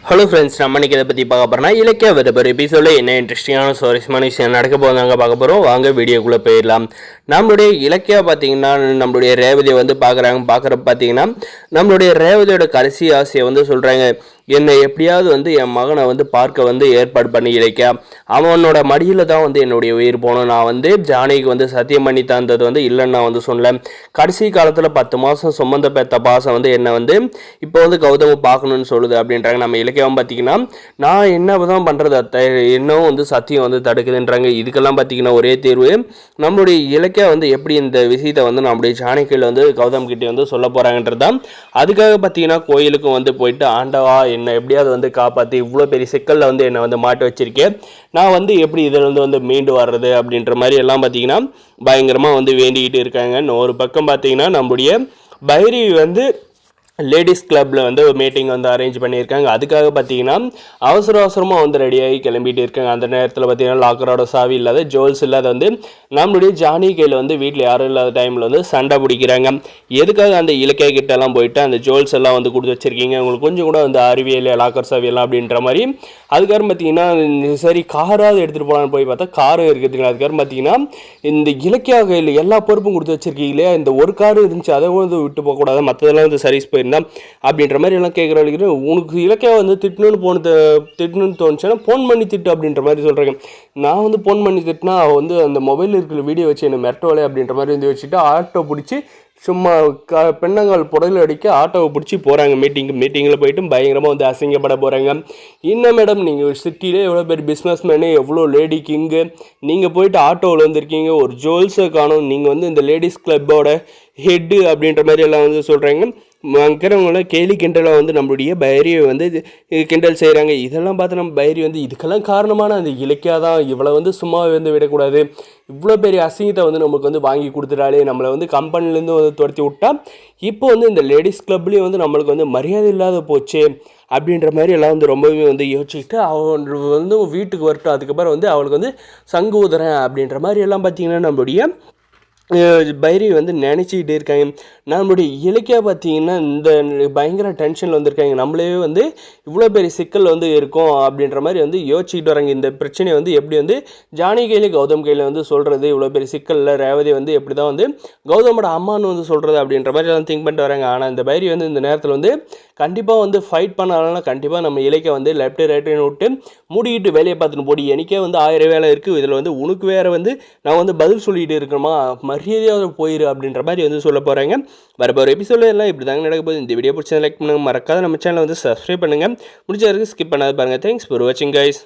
Hello friends, நம்ம இன்றைக்கி இதை பற்றி பார்க்க போகிறோம்னா இலக்கிய ஒரு எபிசோடில் என்ன இன்ட்ரெஸ்டிங்கான சுவாரஸ்யமான விஷயம் நடக்க போதாங்க பார்க்க போகிறோம். வாங்க வீடியோக்குள்ளே போயிடலாம். நம்மளுடைய இலக்கியா பார்த்தீங்கன்னா நம்மளுடைய ரேவதியை வந்து பார்க்குறப்ப பார்த்தீங்கன்னா நம்மளுடைய ரேவதியோட கடைசி ஆசையை வந்து சொல்கிறாங்க. என்னை எப்படியாவது வந்து என் மகனை வந்து பார்க்க வந்து ஏற்பாடு பண்ணி இலக்கியா, அவனோட மடியில் தான் வந்து என்னுடைய உயிர் போகணும். நான் வந்து ஜானகிக்கு வந்து சத்தியம் பண்ணி தந்தது வந்து இல்லைன்னு நான் வந்து சொன்னேன். கடைசி காலத்தில் 10 மாதம் சுமந்த பெத்த பாசம் வந்து என்னை வந்து இப்போ வந்து கௌதம பார்க்கணுன்னு சொல்லுது அப்படின்றாங்க. நம்ம இலக்கியம் பார்த்தீங்கன்னா நான் என்ன தான் பண்ணுறது அத்தை, இன்னும் வந்து சத்தியம் வந்து தடுக்குதுன்றாங்க. இதுக்கெல்லாம் பார்த்தீங்கன்னா ஒரே தீர்வு, நம்மளுடைய இலக்கியம் வந்து எப்படி இந்த விஷயத்தை வந்து நம்மளுடைய ஜானகியில் வந்து கௌதம் கிட்டே வந்து சொல்ல போகிறாங்கன்றது தான். அதுக்காக பார்த்தீங்கன்னா கோயிலுக்கும் வந்து போயிட்டு, ஆண்டவா என்னை எப்படியாவது வந்து காப்பாற்றி இவ்வளோ பெரிய சிக்கலில் வந்து என்னை வந்து மாட்டி வச்சிருக்கேன், நான் வந்து எப்படி இதில் வந்து மீண்டு வர்றது அப்படின்ற மாதிரி எல்லாம் பார்த்தீங்கன்னா பயங்கரமாக வந்து வேண்டிக்கிட்டு இருக்காங்க. இன்னொரு பக்கம் பார்த்தீங்கன்னா நம்முடைய பைரவி வந்து லேடிஸ் கிளப்பில் வந்து ஒரு மீட்டிங் வந்து அரேஞ்ச் பண்ணியிருக்காங்க. அதுக்காக பார்த்தீங்கன்னா அவசரமாக வந்து ரெடியாகி கிளம்பிட்டு இருக்காங்க. அந்த நேரத்தில் பார்த்தீங்கன்னா லாக்கரோட சாவி இல்லாத, ஜுவல்ஸ் இல்லாத வந்து நம்மளுடைய ஜானி கையில் வந்து வீட்டில் யாரும் இல்லாத டைமில் வந்து சண்டை பிடிக்கிறாங்க. எதுக்காக அந்த இலக்கிய கிட்டெல்லாம் போயிட்டு அந்த ஜுவல்ஸ் எல்லாம் வந்து கொடுத்து வச்சுருக்கீங்க, உங்களுக்கு கொஞ்சம் கூட வந்து அறிவியல் லாக்கர் சாவி எல்லாம் அப்படின்ற மாதிரி. அதுக்கப்புறம் பார்த்தீங்கன்னா சரி காராவது எடுத்துகிட்டு போகலான்னு போய் பார்த்தா காரும் இருக்குதுங்க. அதுக்கப்புறம் பார்த்தீங்கன்னா இந்த இலக்கிய கையில் எல்லா பொறுப்பும் கொடுத்து வச்சுருக்கீங்களே, இந்த ஒரு காரு இருந்துச்சு அதை வந்து விட்டு போகக்கூடாது, மற்றதெல்லாம் வந்து சர்வீஸ் போயிருந்தா அப்படின்ற மாதிரி எல்லாம் கேட்குற. உனக்கு இலக்கிய வந்து திட்டணும்னு தோணுச்சுன்னா ஃபோன் பண்ணி திட்டு அப்படின்ற மாதிரி சொல்கிறாங்க. நான் வந்து ஃபோன் பண்ணி திட்டினா வந்து அந்த மொபைலில் இருக்கிற வீடியோ வச்சு என்ன மிரட்டோலை அப்படின்ற மாதிரி வந்து வச்சுட்டு ஆட்டோ பிடிச்சி சும்மா பெண்ணங்கால் புடலில் அடிக்க ஆட்டோவை பிடிச்சி போகிறாங்க. மீட்டிங்கில் போயிட்டு பயங்கரமாக வந்து அசிங்கப்பட போகிறாங்க. என்ன மேடம், நீங்கள் சிட்டியிலே எவ்வளோ பேர் பிஸ்னஸ் மேனு, எவ்வளோ லேடி கிங்கு, நீங்கள் போயிட்டு ஆட்டோவில் வந்துருக்கீங்க, ஒரு ஜுவல்ஸை காணும், நீங்கள் வந்து இந்த லேடிஸ் கிளப்போட ஹெட்டு அப்படின்ற மாதிரி எல்லாம் வந்து சொல்கிறாங்க. இருக்கிறவங்களாம் கேலி கிண்டலாக வந்து நம்மளுடைய பைரியை வந்து கிண்டல் செய்கிறாங்க. இதெல்லாம் பார்த்து நம்ம பைரி வந்து இதுக்கெல்லாம் காரணமான அந்த இலக்கியா தான், இவ்வளோ வந்து சும்மா வந்து விடக்கூடாது, இவ்வளோ பெரிய அசிங்கத்தை வந்து நமக்கு வந்து வாங்கி கொடுத்துட்டாலே, நம்மளை வந்து கம்பெனிலேருந்து வந்து துரத்தி விட்டா இப்போ வந்து இந்த லேடிஸ் கிளப்லேயும் வந்து நம்மளுக்கு வந்து மரியாதை இல்லாத போச்சு அப்படின்ற மாதிரி எல்லாம் வந்து ரொம்பவே வந்து யோசிச்சுக்கிட்டு அவன் வந்து வீட்டுக்கு வரட்டும், அதுக்கப்புறம் வந்து அவளுக்கு வந்து சங்கு ஊதுறேன் அப்படின்ற மாதிரி எல்லாம் பார்த்திங்கன்னா நம்மளுடைய பைரவி வந்து நினச்சிக்கிட்டே இருக்காங்க. நம்மளுடைய இலக்கியா பார்த்தீங்கன்னா இந்த பயங்கர டென்ஷனில் வந்துருக்காங்க. நம்மளே வந்து இவ்வளோ பெரிய சிக்கல் வந்து இருக்கும் அப்படின்ற மாதிரி வந்து யோசிச்சுக்கிட்டு வராங்க. இந்த பிரச்சனையை வந்து எப்படி வந்து ஜானி கையில் கௌதம் கையில் வந்து சொல்கிறது, இவ்வளோ பெரிய சிக்கலில் ரேவதி வந்து எப்படி தான் வந்து கௌதமோட அம்மானு வந்து சொல்கிறது அப்படின்ற மாதிரி எல்லாம் திங்க் பண்ணிட்டு வராங்க. ஆனால் இந்த பைரவி வந்து இந்த நேரத்தில் வந்து கண்டிப்பாக வந்து ஃபைட் பண்ணாலும் கண்டிப்பாக நம்ம இலக்கிய வந்து லெஃப்ட் ரைட்டுன்னு விட்டு மூடிக்கிட்டு வேலையை பார்த்துட்டு போடி, எனக்கே வந்து 1000 வேலை இருக்குது, இதில் வந்து உனக்கு வேறு வந்து நான் வந்து பதில் சொல்லிகிட்டு இருக்கணுமா, மரியாதையாக போயிரு அப்படின்ற மாதிரி வந்து சொல்ல போகிறாங்க. வரப்போகிற எபிசோடில் எல்லாம் இப்படி தாங்க நடக்க போகுது. இந்த வீடியோ பிடிச்சதை லைக் பண்ணுங்கள், மறக்காத நம்ம சேனலை வந்து சப்ஸ்கிரைப் பண்ணுங்கள், முடிஞ்ச வரைக்கும் ஸ்கிப் பண்ணாது பாருங்கள். தேங்க்ஸ் ஃபார் வாட்சிங் கைஸ்.